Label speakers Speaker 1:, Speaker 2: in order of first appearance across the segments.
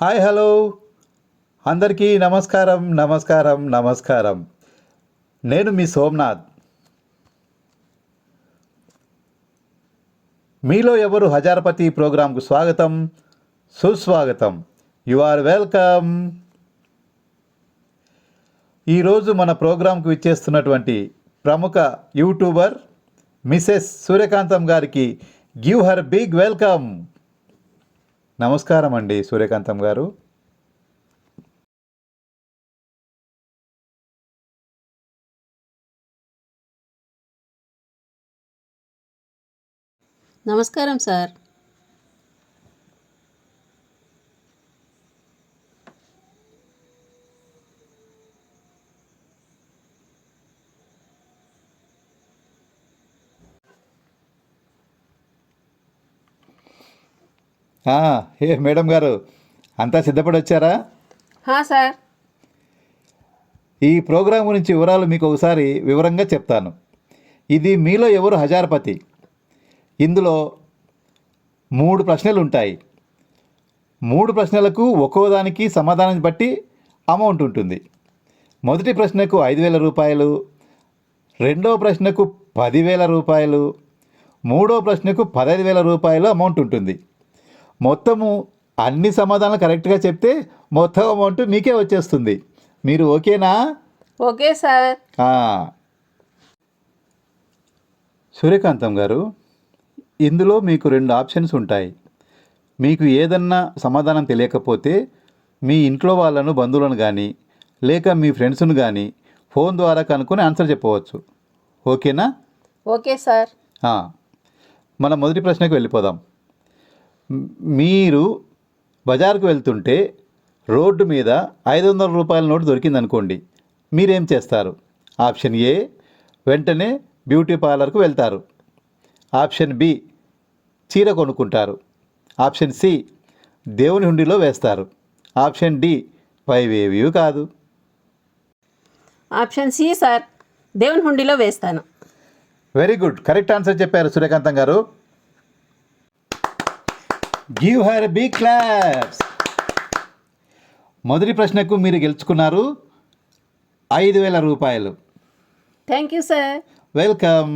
Speaker 1: Hi hello అందరికీ నమస్కారం నమస్కారం నమస్కారం. నేను మీ సోమనాథ్. మీలో ఎవరు హజారపతి ప్రోగ్రాంకు స్వాగతం, సుస్వాగతం. You are welcome. ఈరోజు మన ప్రోగ్రాంకు ఇచ్చేస్తున్నటువంటి ప్రముఖ యూట్యూబర్ మిసెస్ సూర్యకాంతం గారికి గివ్ హర్ బిగ్ వెల్కమ్. నమస్కారం అండి సూర్యకాంతం గారు.
Speaker 2: నమస్కారం సార్.
Speaker 1: మేడం గారు అంతా సిద్ధపడి వచ్చారా?
Speaker 2: సార్.
Speaker 1: ఈ ప్రోగ్రాం గురించి వివరాలు మీకు ఒకసారి వివరంగా చెప్తాను. ఇది మీలో ఎవరు హజారపతి. ఇందులో 3 ప్రశ్నలు ఉంటాయి. 3 ప్రశ్నలకు ఒక్కోదానికి సమాధానం బట్టి అమౌంట్ ఉంటుంది. మొదటి ప్రశ్నకు 5,000 రూపాయలు, రెండవ ప్రశ్నకు 10,000 రూపాయలు, మూడో ప్రశ్నకు 15,000 రూపాయలు అమౌంట్ ఉంటుంది. మొత్తము అన్ని సమాధానాలు కరెక్ట్గా చెప్తే మొత్తం అమౌంట్ మీకే వచ్చేస్తుంది. మీరు ఓకేనా?
Speaker 2: Okay sir.
Speaker 1: సూర్యకాంతం గారు, ఇందులో మీకు 2 ఆప్షన్స్ ఉంటాయి. మీకు ఏదన్నా సమాధానం తెలియకపోతే మీ ఇంట్లో వాళ్ళను, బంధువులను కానీ లేక మీ ఫ్రెండ్స్ను కానీ ఫోన్ ద్వారా కనుక్కొని ఆన్సర్ చెప్పవచ్చు. ఓకేనా?
Speaker 2: Okay sir.
Speaker 1: మన మొదటి ప్రశ్నకు వెళ్ళిపోదాం. మీరు బజార్కు వెళ్తుంటే రోడ్డు మీద 500 రూపాయల నోటు దొరికిందనుకోండి, మీరేం చేస్తారు? ఆప్షన్ ఏ, వెంటనే బ్యూటీ పార్లర్కు వెళ్తారు. ఆప్షన్ బి, చీర కొనుక్కుంటారు. ఆప్షన్ సి, దేవుని హుండీలో వేస్తారు. ఆప్షన్ డి, పైవేవీ కాదు.
Speaker 2: ఆప్షన్ సి సార్, దేవుని హుండీలో వేస్తాను.
Speaker 1: వెరీ గుడ్, కరెక్ట్ ఆన్సర్ చెప్పారు Suryakantham garu. Give her big claps. మొదటి ప్రశ్నకు మీరు గెలుచుకున్నారు 5,000 రూపాయలు.
Speaker 2: Thank you sir.
Speaker 1: వెల్కమ్.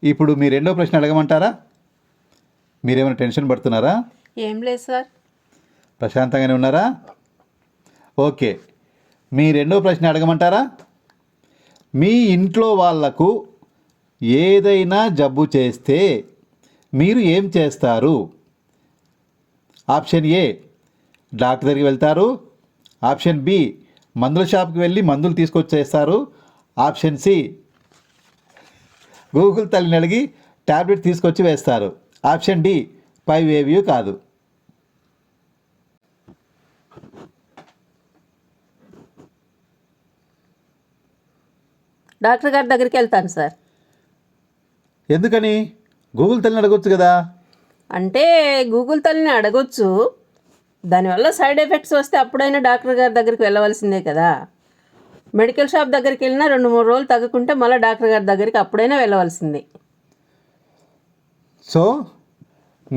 Speaker 1: ఇప్పుడు మీ రెండో ప్రశ్న అడగమంటారా? మీరేమైనా టెన్షన్ పడుతున్నారా?
Speaker 2: ఏం లేదు సార్.
Speaker 1: ప్రశాంతంగానే ఉన్నారా? ఓకే, మీ రెండో ప్రశ్న అడగమంటారా? మీ ఇంట్లో వాళ్లకు ఏదైనా జబ్బు చేస్తే మీరు ఏం చేస్తారు? ఆప్షన్ ఏ, డాక్టర్ దగ్గరికి వెళ్తారు. ఆప్షన్ బి, మందుల షాప్కి వెళ్ళి మందులు తీసుకొచ్చేస్తారు. ఆప్షన్ సి, గూగుల్ తల్లిని అడిగి ట్యాబ్లెట్ తీసుకొచ్చి వేస్తారు. ఆప్షన్ డి, పైవేవీ కాదు.
Speaker 2: డాక్టర్ గారి దగ్గరికి వెళ్తాను సార్.
Speaker 1: ఎందుకని? గూగుల్ తల్లిని అడగొచ్చు కదా.
Speaker 2: అంటే గూగుల్ తల్లిని అడగొచ్చు, దానివల్ల సైడ్ ఎఫెక్ట్స్ వస్తే అప్పుడైనా డాక్టర్ గారి దగ్గరికి వెళ్ళవలసిందే కదా. మెడికల్ షాప్ దగ్గరికి వెళ్ళినా 2-3 రోజులు తగ్గుకుంటే మళ్ళీ డాక్టర్ గారి దగ్గరికి అప్పుడైనా వెళ్ళవలసిందే.
Speaker 1: సో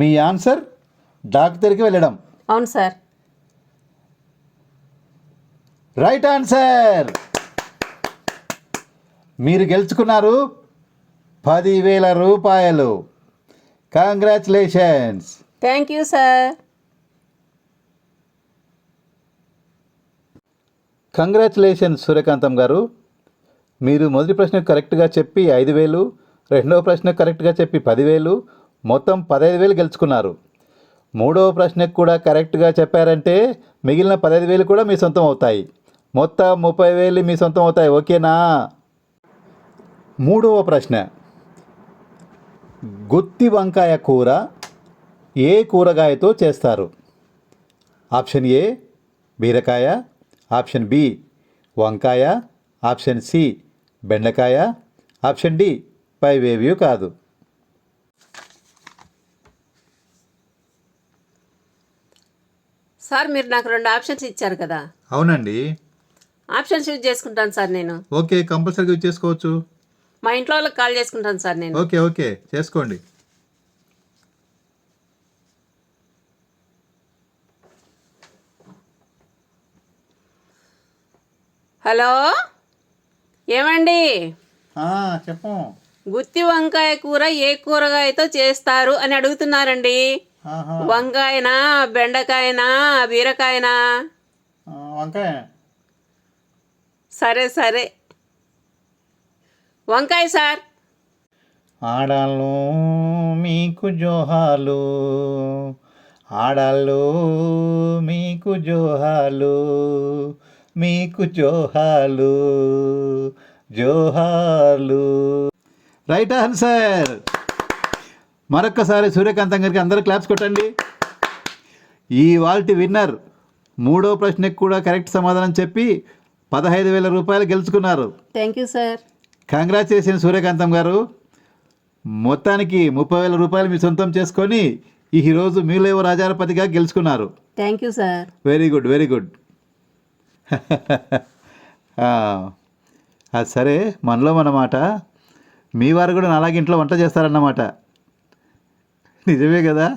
Speaker 1: మీ ఆన్సర్ డాక్టర్ దగ్గరికి వెళ్ళడం.
Speaker 2: అవును సార్.
Speaker 1: Right answer. మీరు గెలుచుకున్నారు 10,000 రూపాయలు. Congratulations.
Speaker 2: Thank you sir.
Speaker 1: Congratulations Suryakantham garu. మీరు మొదటి ప్రశ్న కరెక్ట్గా చెప్పి 5,000, రెండవ ప్రశ్న కరెక్ట్గా చెప్పి 10,000, మొత్తం 15,000 గెలుచుకున్నారు. మూడవ ప్రశ్నకు కూడా కరెక్ట్గా చెప్పారంటే మిగిలిన 15,000 కూడా మీ సొంతం అవుతాయి. మొత్తం 30,000 మీ సొంతం అవుతాయి. ఓకేనా? మూడవ ప్రశ్న, గుత్తి వంకాయ కూర ఏ కూరగాయతో చేస్తారు? ఆప్షన్ ఏ, బీరకాయ. ఆప్షన్ బి, వంకాయ. ఆప్షన్ సి, బెండకాయ. ఆప్షన్ డి, పైవేవీ కాదు.
Speaker 2: సార్, మీరు నాకు 2 ఆప్షన్స్ ఇచ్చారు కదా.
Speaker 1: అవునండి.
Speaker 2: ఆప్షన్స్ యూజ్ చేసుకుంటాను సార్ నేను.
Speaker 1: ఓకే, కంపల్సరీగా యూజ్ చేసుకోవచ్చు.
Speaker 2: మా ఇంట్లో వాళ్ళకి కాల్ చేసుకుంటాను సార్ నేను.
Speaker 1: ఓకే చేసుకోండి.
Speaker 2: హలో, ఏమండి?
Speaker 1: చెప్పు.
Speaker 2: గుత్తి వంకాయ కూర ఏ కూరగాయతో చేస్తారు అని అడుగుతున్నారండి. వంకాయనా, బెండకాయనా, బీరకాయనా?
Speaker 1: వంకాయ.
Speaker 2: సరే సరే, వంకాయ సార్.
Speaker 1: ఆడాళ్ళు మీకు జోహాలు, ఆడాళ్ళు మీకు జోహాలు, మీకు జోహాలు, జోహాలు. Right answer. మరొక్కసారి సూర్యకాంతం గారికి అందరూ క్లాప్స్ కొట్టండి. ఈ వాల్టి విన్నర్ మూడో ప్రశ్నకు కూడా కరెక్ట్ సమాధానం చెప్పి 15,000 రూపాయలు గెలుచుకున్నారు.
Speaker 2: Thank you sir.
Speaker 1: కంగ్రాచులేషన్ సూర్యకాంతం గారు. మొత్తానికి 30,000 రూపాయలు మీ సొంతం చేసుకొని ఈరోజు మీలో ఎవరు హజారపతిగా గెలుచుకున్నారు.
Speaker 2: Thank you sir.
Speaker 1: Very good, very good. అది సరే, మనలో మన మాట. మీ వారు కూడా నాలాగే ఇంట్లో వంట చేస్తారన్నమాట. నిజమే కదా?